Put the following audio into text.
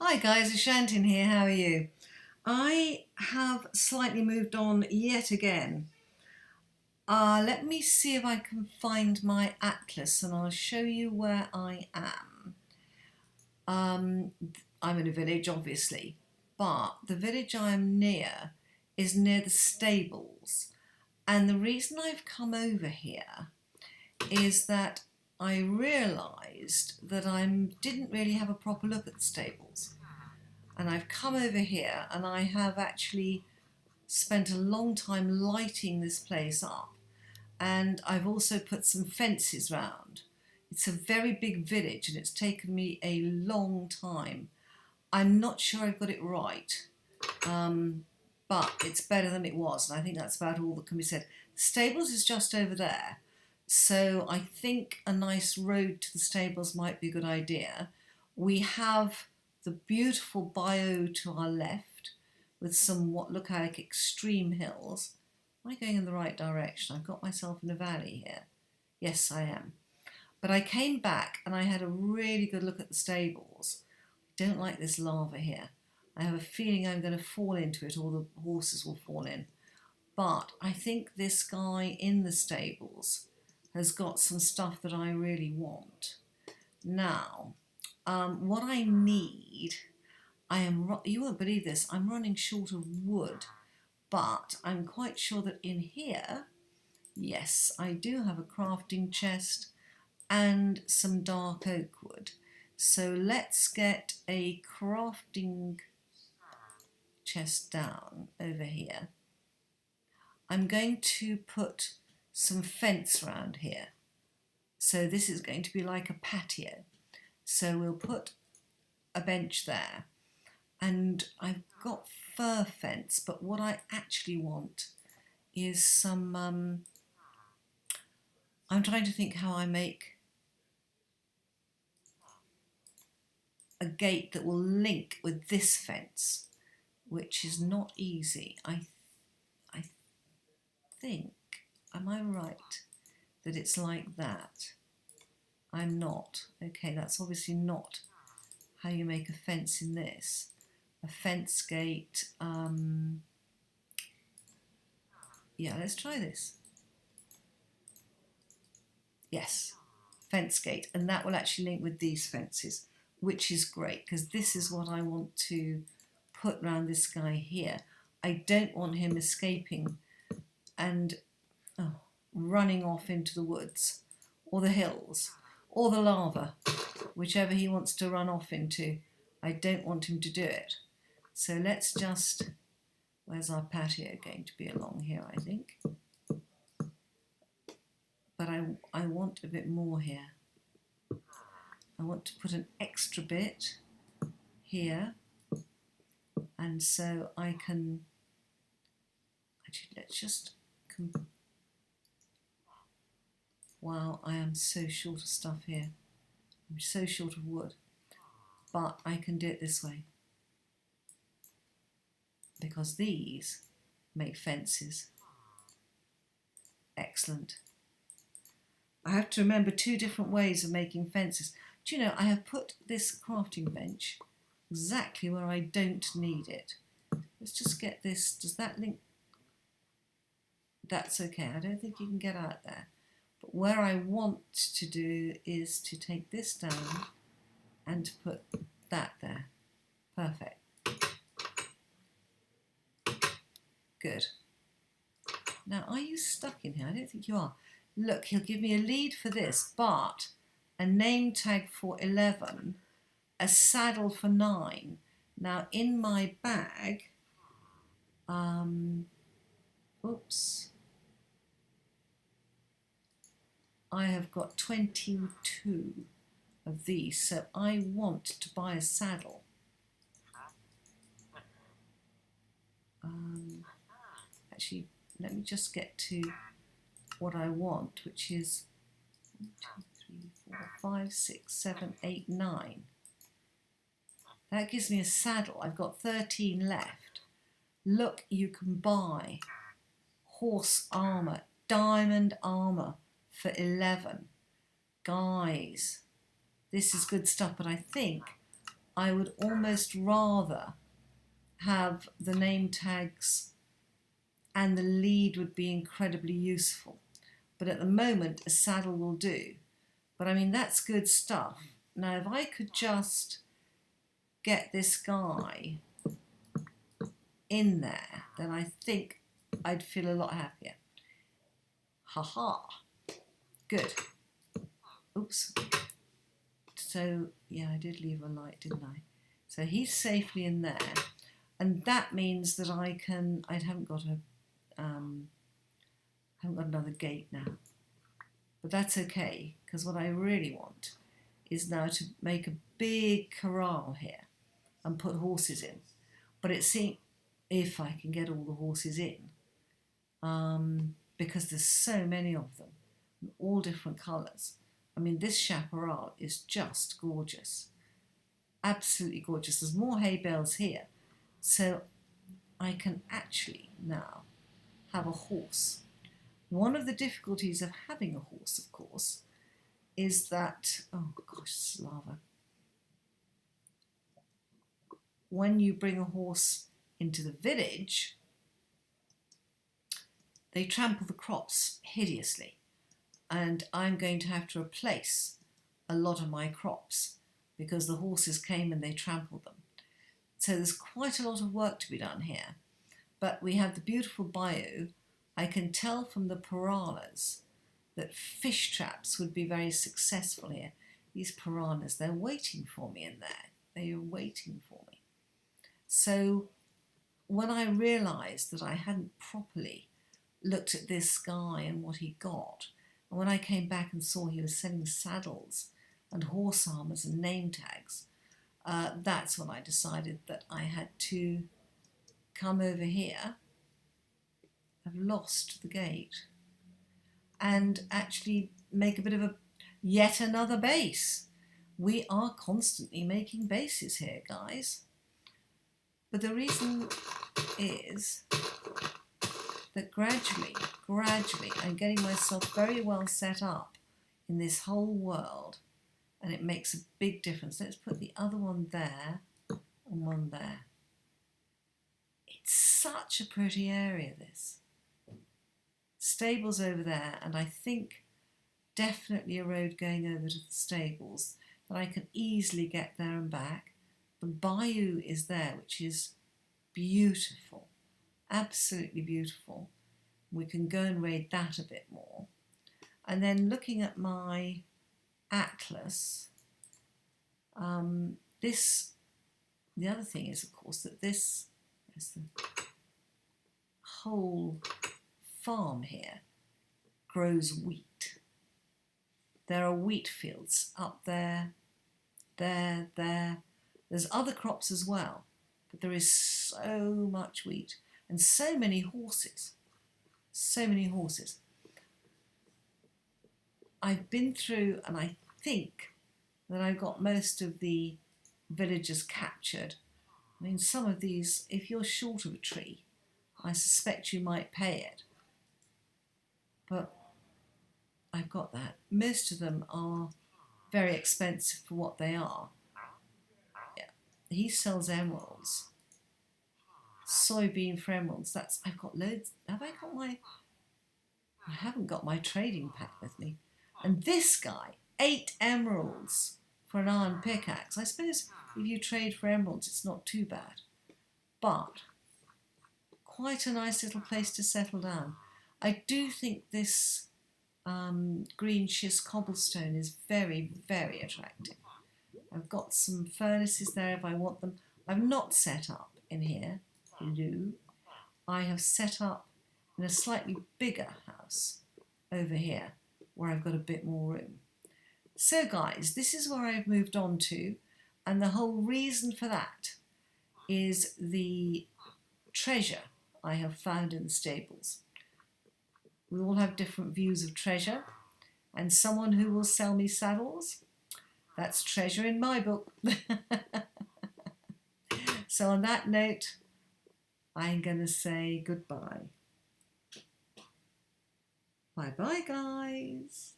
Hi guys, Ashantin here, how are you? I have slightly moved on yet again. Let me see if I can find my atlas and I'll show you where I am. Um, I'm in a village obviously, but the village I'm near is near the stables. And the reason I've come over here is that I realised that I didn't really have a proper look at the stables. And I've come over here and I have actually spent a long time lighting this place up, and I've also put some fences round. It's a very big village and it's taken me a long time. I'm not sure I've got it right, but it's better than it was, and I think that's about all that can be said. The stables is just over there, so I think a nice road to the stables might be a good idea. We have the beautiful bayou to our left with some what look like extreme hills. Am I going in the right direction? I've got myself in a valley here. Yes, I am. But I came back and I had a really good look at the stables. I don't like this lava here. I have a feeling I'm going to fall into it or the horses will fall in. But I think this guy in the stables has got some stuff that I really want. Now, what I need, you won't believe this, I'm running short of wood, but I'm quite sure that in here, yes, I do have a crafting chest and some dark oak wood. So let's get a crafting chest down over here. I'm going to put some fence around here. So this is going to be like a patio. So we'll put a bench there. And I've got fir fence, but what I actually want is some, I'm trying to think how I make a gate that will link with this fence, which is not easy. I think, am I right that it's like that? I'm not. Okay, that's obviously not how you make a fence in this. A fence gate, yeah, let's try this. Yes, fence gate, and that will actually link with these fences, which is great because this is what I want to put around this guy here. I don't want him escaping and running off into the woods or the hills or the lava, whichever he wants to run off into. I don't want him to do it. So let's just, where's our patio going to be along here, I think. But I want a bit more here. I want to put an extra bit here, and so I can, actually let's just, wow, I am so short of stuff here. I'm so short of wood, but I can do it this way because these make fences. Excellent. I have to remember two different ways of making fences. Do you know, I have put this crafting bench exactly where I don't need it. Let's just get this, does that link? That's okay, I don't think you can get out there. But where I want to do is to take this down and to put that there. Perfect. Good. Now, are you stuck in here? I don't think you are. Look, he'll give me a lead for this, but a name tag for 11, a saddle for 9. Now, in my bag, oops, I have got 22 of these, so I want to buy a saddle. Actually, let me just get to what I want, which is 1, 2, 3, 4, 5, 6, 7, 8, 9. That gives me a saddle. I've got 13 left. Look, you can buy horse armour, diamond armour for 11. Guys, this is good stuff, but I think I would almost rather have the name tags, and the lead would be incredibly useful. But at the moment, a saddle will do. But I mean, that's good stuff. Now, if I could just get this guy in there, then I think I'd feel a lot happier. Ha. Good. Oops. So, yeah, I did leave a light, didn't I? So he's safely in there. And that means that I haven't got another gate now. But that's okay, because what I really want is now to make a big corral here and put horses in. But it's seeing if I can get all the horses in, because there's so many of them, all different colours. I mean, this chaparral is just gorgeous, absolutely gorgeous. There's more hay bales here, so I can actually now have a horse. One of the difficulties of having a horse, of course, is that, oh gosh, it's lava. When you bring a horse into the village, they trample the crops hideously, and I'm going to have to replace a lot of my crops because the horses came and they trampled them. So there's quite a lot of work to be done here. But we have the beautiful bayou. I can tell from the piranhas that fish traps would be very successful here. These piranhas, they're waiting for me in there. They are waiting for me. So when I realised that I hadn't properly looked at this guy and what he got, and when I came back and saw he was selling saddles and horse armours and name tags, that's when I decided that I had to come over here. I've lost the gate, and actually make a bit of yet another base. We are constantly making bases here, guys. But the reason is that gradually, I'm getting myself very well set up in this whole world, and it makes a big difference. Let's put the other one there and one there. It's such a pretty area, this. Stables over there, and I think definitely a road going over to the stables that I can easily get there and back. The bayou is there, which is beautiful, absolutely beautiful. We can go and raid that a bit more. And then looking at my atlas, the other thing is, of course, that this is the whole farm here grows wheat. There are wheat fields up there. There's other crops as well, but there is so much wheat and so many horses. So many horses. I've been through, and I think that I've got most of the villagers captured. I mean, some of these, if you're short of a tree, I suspect you might pay it. But I've got that. Most of them are very expensive for what they are. Yeah. He sells emeralds. Soybean for emeralds. I've got loads. I haven't got my trading pack with me. And this guy, 8 emeralds for an iron pickaxe. I suppose if you trade for emeralds, it's not too bad. But quite a nice little place to settle down. I do think this green schist cobblestone is very, very attractive. I've got some furnaces there if I want them. I've not set up in here. Hello. I have set up in a slightly bigger house over here where I've got a bit more room. So guys, this is where I've moved on to, and the whole reason for that is the treasure I have found in the stables. We all have different views of treasure, and someone who will sell me saddles, that's treasure in my book. So on that note, I'm going to say goodbye. Bye-bye, guys.